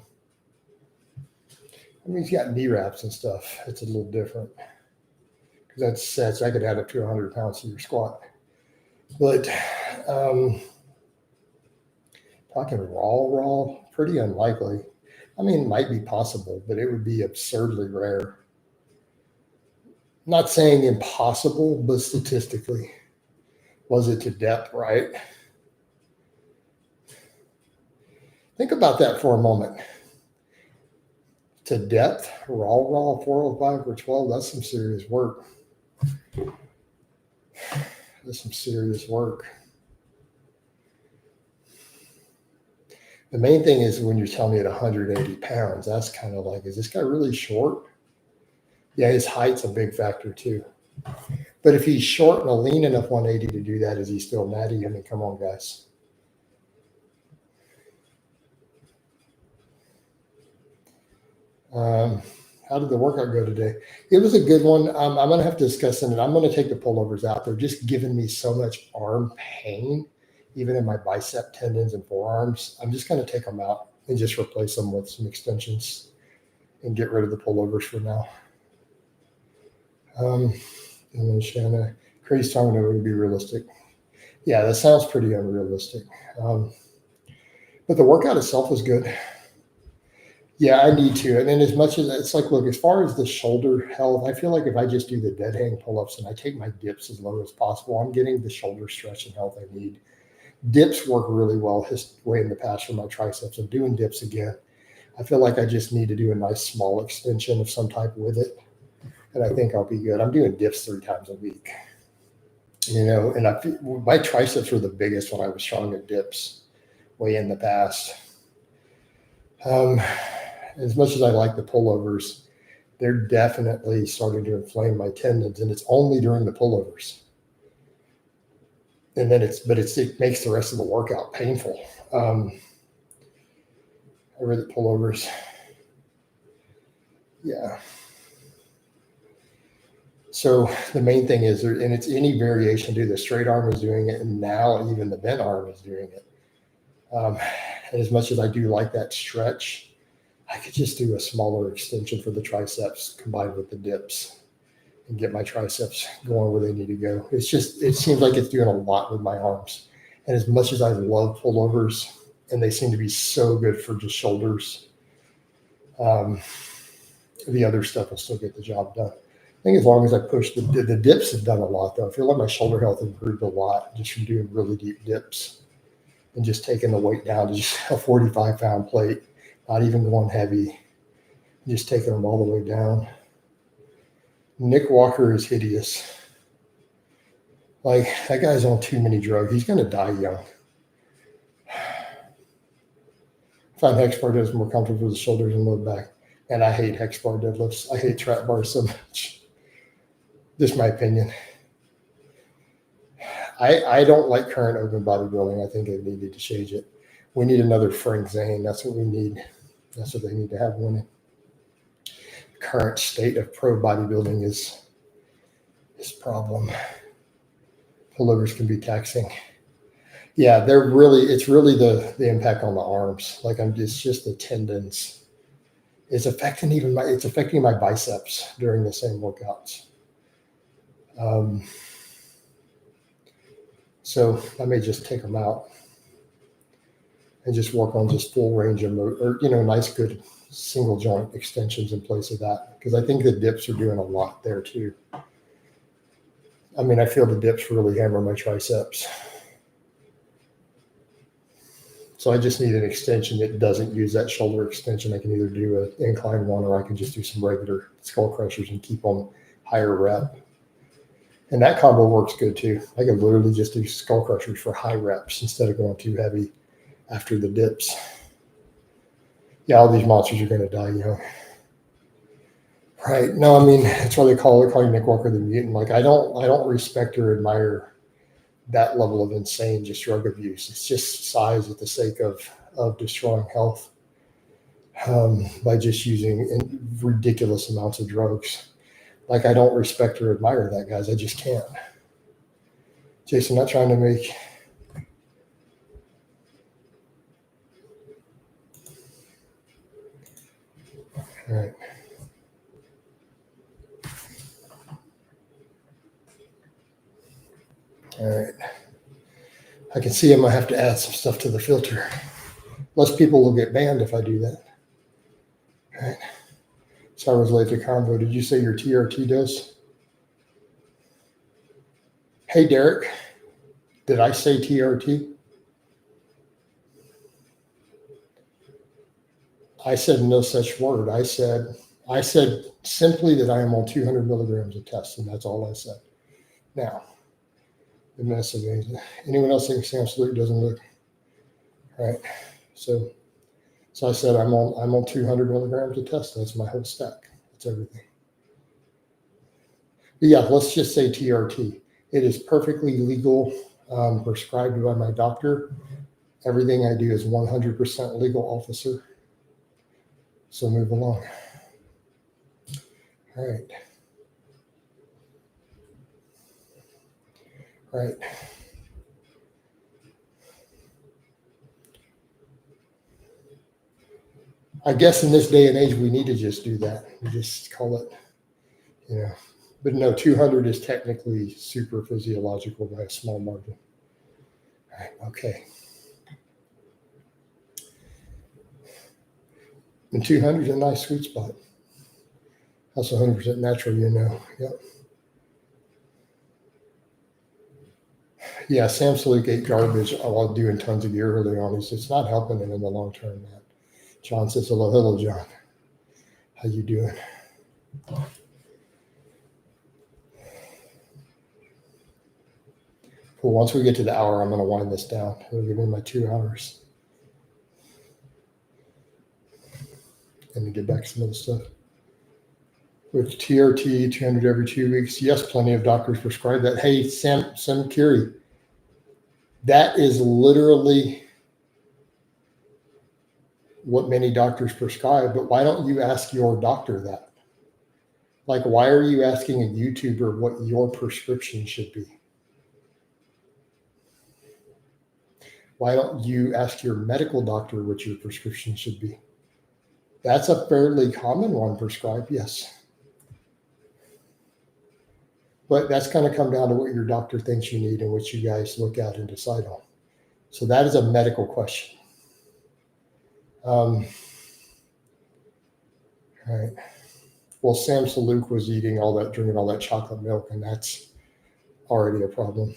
I mean, he's got knee wraps and stuff. It's a little different. Because that's I could add up to 100 pounds to your squat. But talking raw, pretty unlikely. I mean, it might be possible, but it would be absurdly rare. Not saying impossible, but statistically. Was it to depth, right? Think about that for a moment. To depth, raw, 405 for 12, that's some serious work. That's some serious work. The main thing is when you're telling me at 180 pounds, that's kind of like, is this guy really short? Yeah, his height's a big factor too. But if he's short and a lean enough 180 to do that, is he still natty? I mean, come on, guys. How did the workout go today? It was a good one. I'm going to have to discuss it, and I'm going to take the pullovers out. They're just giving me so much arm pain, even in my bicep tendons and forearms. I'm just going to take them out and just replace them with some extensions and get rid of the pullovers for now. And then Shanna, crazy talking about it would be realistic. Yeah, that sounds pretty unrealistic. But the workout itself was good. Yeah, I need to. And then as much as it's like, look, as far as the shoulder health, I feel like if I just do the dead hang pull-ups and I take my dips as low as possible, I'm getting the shoulder stretch and health I need. Dips work really well his way in the past for my triceps. I'm doing dips again. I feel like I just need to do a nice small extension of some type with it. And I think I'll be good. I'm doing dips 3 times a week. You know, and I feel, my triceps were the biggest when I was strong at dips way in the past. As much as I like the pullovers, they're definitely starting to inflame my tendons, and it's only during the pullovers. And then it makes the rest of the workout painful. I read the pullovers. Yeah. So the main thing is, and it's any variation too. The straight arm is doing it, and now even the bent arm is doing it. And as much as I do like that stretch, I could just do a smaller extension for the triceps combined with the dips and get my triceps going where they need to go. It seems like it's doing a lot with my arms. And as much as I love pullovers, and they seem to be so good for just shoulders, the other stuff will still get the job done. I think as long as I push the dips have done a lot though. I feel like my shoulder health improved a lot just from doing really deep dips and just taking the weight down to just a 45-pound plate, not even going heavy, just taking them all the way down. Nick Walker is hideous. Like, that guy's on too many drugs. He's going to die young. I find hex bar deadlifts more comfortable for the shoulders and low back. And I hate hex bar deadlifts. I hate trap bars so much. Just my opinion. I don't like current open bodybuilding. I think they needed to change it. We need another Frank Zane. That's what we need. That's what they need to have winning. The current state of pro bodybuilding is problem. Pullovers can be taxing. Yeah, it's really the impact on the arms. Like it's just the tendons. It's affecting my biceps during the same workouts. So I may just take them out and just work on just full range of nice good single joint extensions in place of that, because I think the dips are doing a lot there too. I mean, I feel the dips really hammer my triceps. So I just need an extension that doesn't use that shoulder extension. I can either do an incline one, or I can just do some regular skull crushers and keep them higher rep. And that combo works good too. I can literally just do skull crushers for high reps instead of going too heavy after the dips. Yeah, all these monsters are going to die young. Right. No, I mean, that's why they call Nick Walker the mutant. Like, I don't respect or admire that level of insane just drug abuse. It's just size at the sake of destroying health by just using ridiculous amounts of drugs. Like, I don't respect or admire that, guys. I just can't. Jason, not trying to make... All right. All right. I can see I might have to add some stuff to the filter. Less people will get banned if I do that. All right. So I was late to combo. Did you say your TRT dose? Hey, Derek. Did I say TRT? I said no such word. I said simply that I am on 200 milligrams of test, and that's all I said. Now, the mess of anyone else think Sam Salute doesn't look right? So I said I'm on 200 milligrams of test. That's my whole stack. That's everything. But yeah, let's just say TRT. It is perfectly legal, prescribed by my doctor. Everything I do is 100% legal, officer. So move along. All right. All right. I guess in this day and age, we need to just do that. We just call it, But no, 200 is technically super physiological by a small margin. All right. Okay. And 200 is a nice sweet spot. That's 100% natural, Yep. Yeah, Sam Salute ate garbage while doing tons of gear early on. It's not helping him in the long term, man. John says hello. Hello, John. How you doing? Well, once we get to the hour, I'm going to wind this down. It'll give me my 2 hours. And to get back to some of the stuff. With TRT, 200 every 2 weeks. Yes, plenty of doctors prescribe that. Hey, Sam Curie, That is literally what many doctors prescribe, but why don't you ask your doctor that? Like, why are you asking a YouTuber what your prescription should be? Why don't you ask your medical doctor what your prescription should be? That's a fairly common one prescribed, yes. But that's going to come down to what your doctor thinks you need and what you guys look at and decide on. So that is a medical question. All right. Well, Sam Saluk was eating all that, drinking all that chocolate milk, and that's already a problem.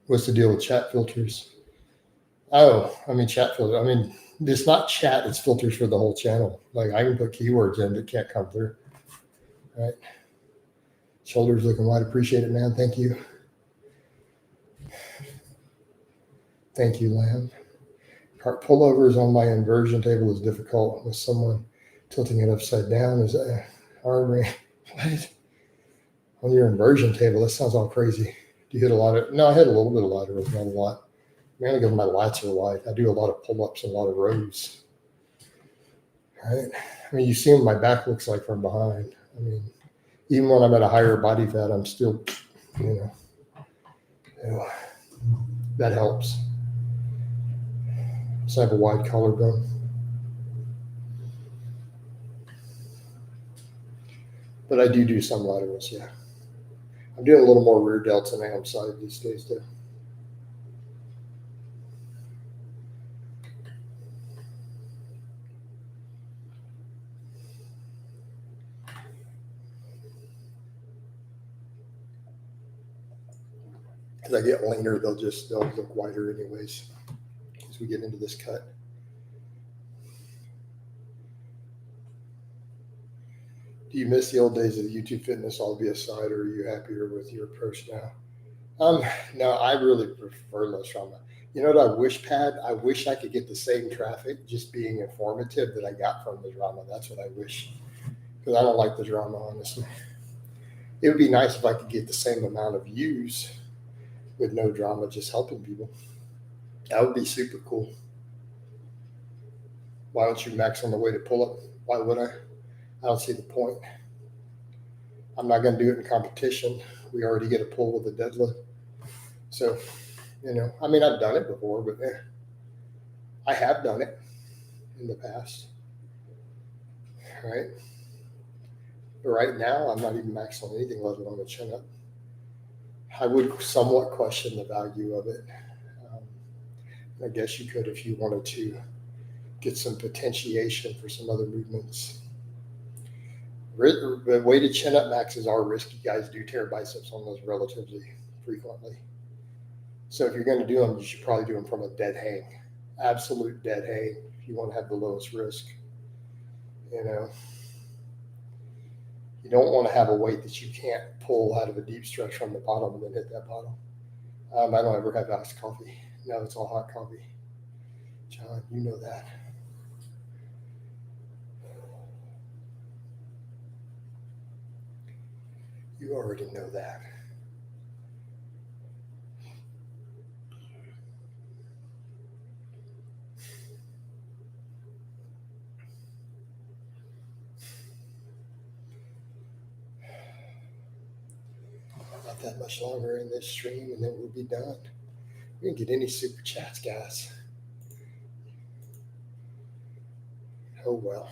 What's the deal with chat filters? Oh, I mean, chat filter. I mean, it's not chat, it's filters for the whole channel. Like I can put keywords in that can't come through. Right. Shoulders looking wide. Appreciate it, man. Thank you. Thank you, Lamb. Cart pullovers on my inversion table is difficult with someone tilting it upside down. Is that hard? What? On your inversion table? That sounds all crazy. Do you hit a lot of? No, I hit a little bit of lateral, not a lot. Mainly because my lats are wide. I do a lot of pull-ups and a lot of rows. Right? I mean, you see what my back looks like from behind. I mean, even when I'm at a higher body fat, I'm still, that helps. So I have a wide collarbone. But I do some laterals, yeah. I'm doing a little more rear delts than I am side these days, though. As I get leaner, they'll look wider anyways as we get into this cut. Do you miss the old days of YouTube fitness, all be aside, or are you happier with your approach now? No, I really prefer less drama. You know what I wish, Pat? I wish I could get the same traffic just being informative that I got from the drama. That's what I wish. Because I don't like the drama, honestly. It would be nice if I could get the same amount of views with no drama, just helping people. That would be super cool. Why don't you max on the way to pull up? Why would I? I don't see the point. I'm not going to do it in competition. We already get a pull with a deadlift. So, I mean, I've done it before, but I have done it in the past. Right? But right now, I'm not even maxed on anything, let alone a chin up. I would somewhat question the value of it. I guess you could if you wanted to get some potentiation for some other movements. The weighted chin up maxes are risky. Guys do tear biceps on those relatively frequently. So if you're going to do them, you should probably do them from a dead hang, absolute dead hang, if you want to have the lowest risk. You don't want to have a weight that you can't pull out of a deep stretch from the bottom and then hit that bottom. I don't ever have iced coffee. No, it's all hot coffee. John, you know that. You already know that. Not that much longer in this stream, and then we'll be done. We didn't get any super chats, guys. Oh well.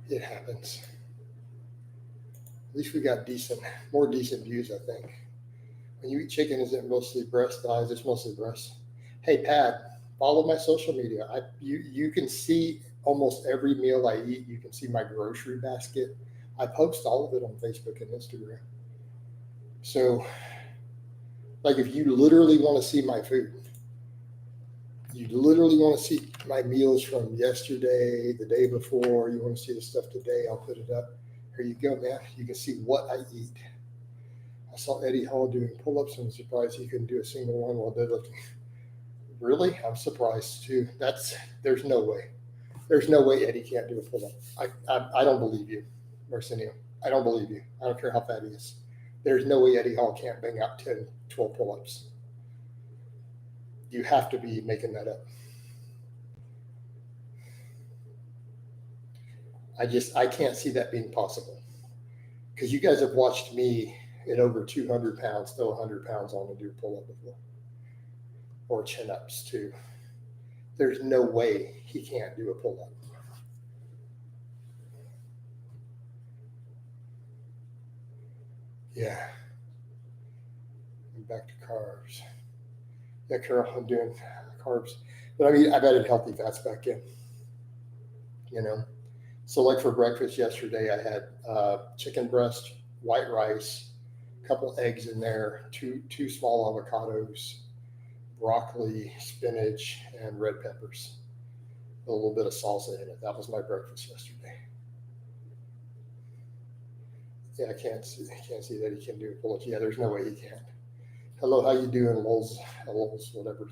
It happens. At least we got more decent views, I think. When you eat chicken, is it mostly breast, thighs? It's mostly breast. Hey, Pat, follow my social media. You can see almost every meal I eat. You can see my grocery basket. I post all of it on Facebook and Instagram. So, like, if you literally want to see my food, you literally want to see my meals from yesterday, the day before, you want to see the stuff today, I'll put it up. Here you go, man. You can see what I eat. I saw Eddie Hall doing pull-ups and was surprised he couldn't do a single one while deadlifting. Really? I'm surprised too. There's no way. There's no way Eddie can't do a pull-up. I don't believe you, Arsenio. I don't believe you. I don't care how fat he is. There's no way Eddie Hall can't bang out 10, 12 pull-ups. You have to be making that up. I can't see that being possible. Because you guys have watched me at over 200 pounds, throw 100 pounds on and do a pull-up before. Or chin-ups too. There's no way he can't do a pull-up. Yeah. And back to carbs. Yeah, Carol, I'm doing carbs. But I mean, I've added healthy fats back in. You know? So like for breakfast yesterday, I had chicken breast, white rice, a couple eggs in there, two small avocados, broccoli, spinach, and red peppers. A little bit of salsa in it. That was my breakfast yesterday. Yeah, I can't see that he can do a pull-up. Yeah, there's no way he can. Hello, how you doing, Lols, whatever.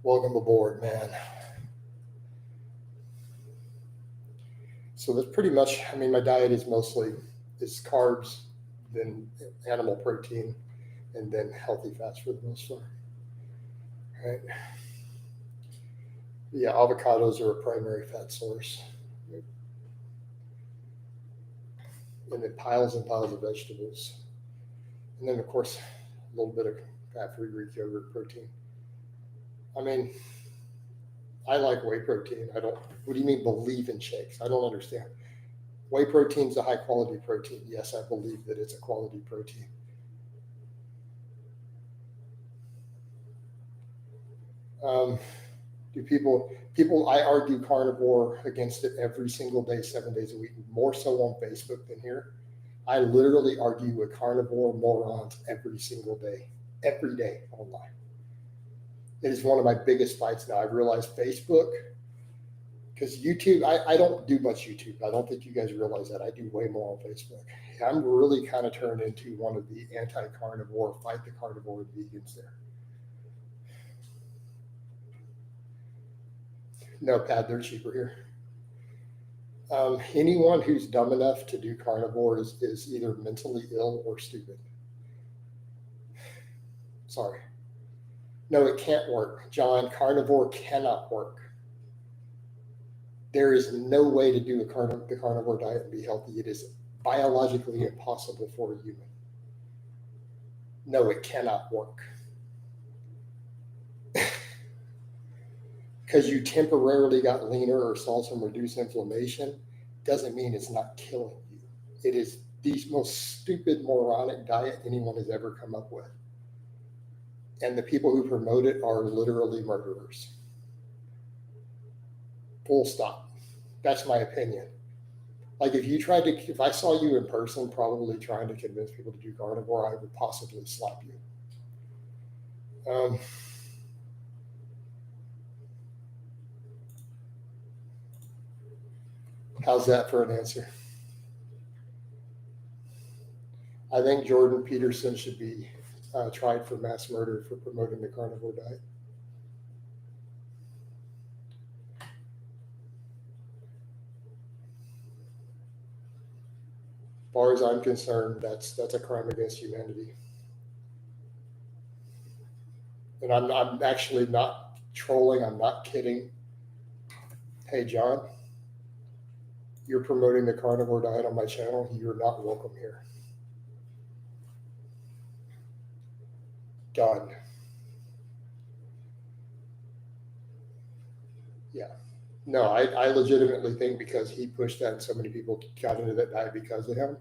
Welcome aboard, man. So that's pretty much, I mean, my diet is mostly carbs, then animal protein, and then healthy fats for the most part. Right? Yeah, avocados are a primary fat source. And then piles and piles of vegetables. And then, of course, a little bit of fat-free Greek yogurt protein. I mean, I like whey protein. What do you mean believe in shakes? I don't understand. Whey protein is a high quality protein. Yes, I believe that it's a quality protein. Do people, I argue carnivore against it every single day, 7 days a week, more so on Facebook than here. I literally argue with carnivore morons every single day, every day online. It is one of my biggest fights now. I realize Facebook, because YouTube, I don't do much YouTube. I don't think you guys realize that. I do way more on Facebook. I'm really kind of turned into one of the anti-carnivore, fight the carnivore vegans there. No, Pat, they're cheaper here. Anyone who's dumb enough to do carnivore is either mentally ill or stupid. Sorry. No, it can't work. John, carnivore cannot work. There is no way to do the carnivore diet and be healthy. It is biologically impossible for a human. No, it cannot work. Because you temporarily got leaner or saw some reduced inflammation doesn't mean it's not killing you. It is the most stupid, moronic diet anyone has ever come up with. And the people who promote it are literally murderers. Full stop. That's my opinion. Like if I saw you in person, probably trying to convince people to do carnivore, I would possibly slap you. How's that for an answer? I think Jordan Peterson should be tried for mass murder for promoting the carnivore diet. As far as I'm concerned, that's a crime against humanity. And I'm actually not trolling. I'm not kidding. Hey, John, you're promoting the carnivore diet on my channel. You're not welcome here. Done. Yeah. No, I legitimately think because he pushed that and so many people got into that diet because of him,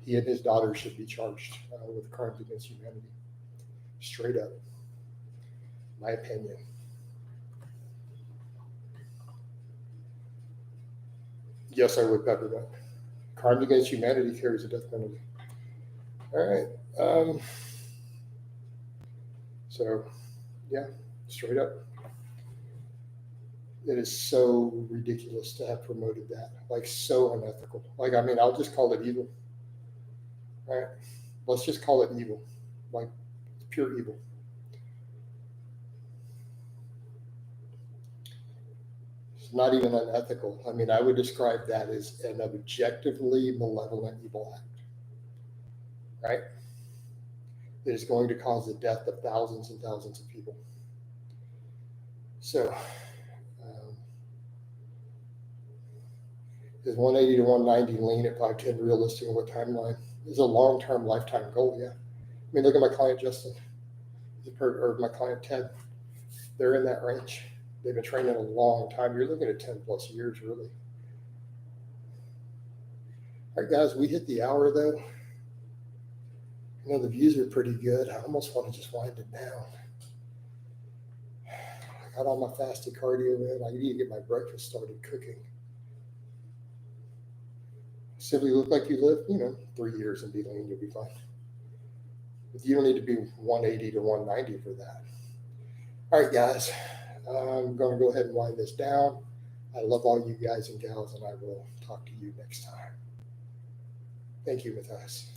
he and his daughter should be charged with crimes against humanity. Straight up. My opinion. Yes, I would peppermint. Crimes against humanity carries a death penalty. All right. So, yeah, straight up. It is so ridiculous to have promoted that. Like, so unethical. Like, I mean, I'll just call it evil. All right? Let's just call it evil. Like, pure evil. It's not even unethical. I mean, I would describe that as an objectively malevolent evil act. right? That is going to cause the death of thousands and thousands of people. So, is 180 to 190 lean at 5'10" realistic? What timeline? Is a long-term lifetime goal, yeah. I mean, look at my client Justin, or my client Ted. They're in that range. They've been training a long time. You're looking at 10 plus years, really. All right, guys, we hit the hour, though. You know, the views are pretty good. I almost want to just wind it down. I got all my fasted cardio in. I need to get my breakfast started cooking. Simply look like you live, 3 years and be lean, you'll be fine. But you don't need to be 180 to 190 for that. All right, guys, I'm going to go ahead and wind this down. I love all you guys and gals, and I will talk to you next time. Thank you, Matthias.